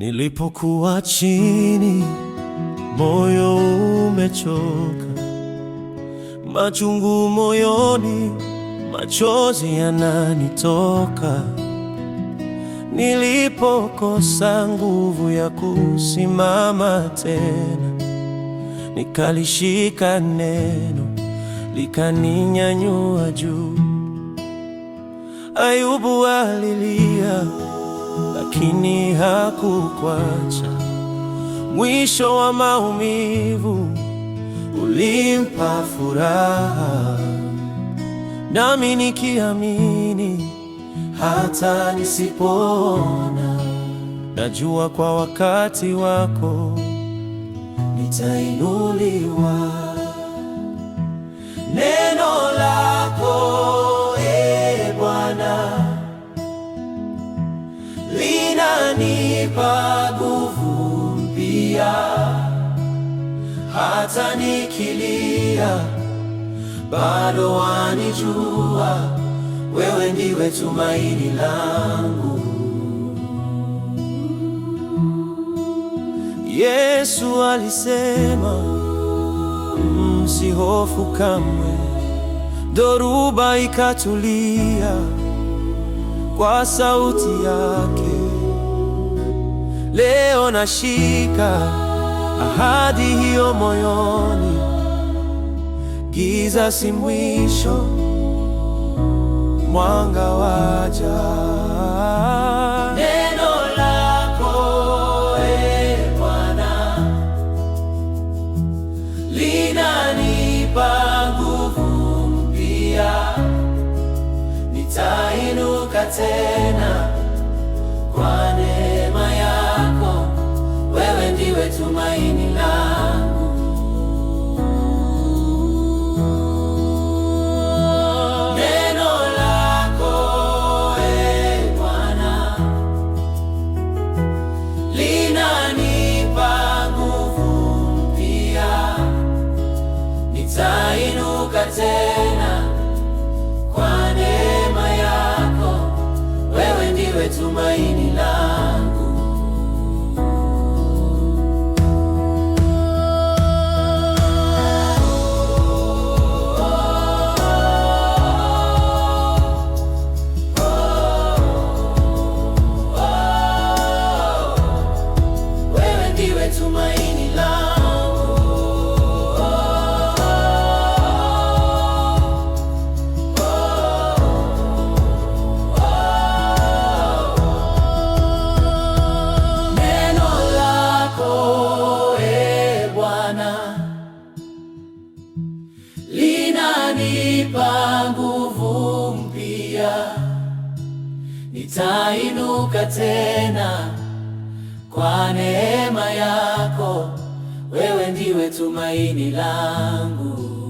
Nilipokuwa chini, moyo umechoka, machungu moyoni, machozi yananitoka. Nilipokosa nguvu ya kusimama tena, nikalishika neno likaninyanyua juu. Ayubu alilia, lakini hakukuacha. Mwisho wa maumivu ulimpa furaha, nami nikiamini hata nisipoona, najua kwa wakati wako nitainuliwa. Neno lako Bwana linanipa nguvu mpya, hata nikilia bado wanijua, wewe ndiwe tumaini langu. Yesu alisema, msihofu kamwe. Dhoruba ikatulia kwa sauti yake. Leo nashika ahadi hiyo moyoni, giza si mwisho, mwanga waja. Neno lako Bwana linanipa nguvu mpya, nitainuka tena kwa neema yako, wewe ndiwe tumaini langu. Nitainuka tena kwa neema yako, wewe ndiwe tumaini langu. Wewe ndiwe tumaini langu. Linanipa nguvu mpya, nitainuka tena kwa neema yako, wewe ndiwe tumaini langu.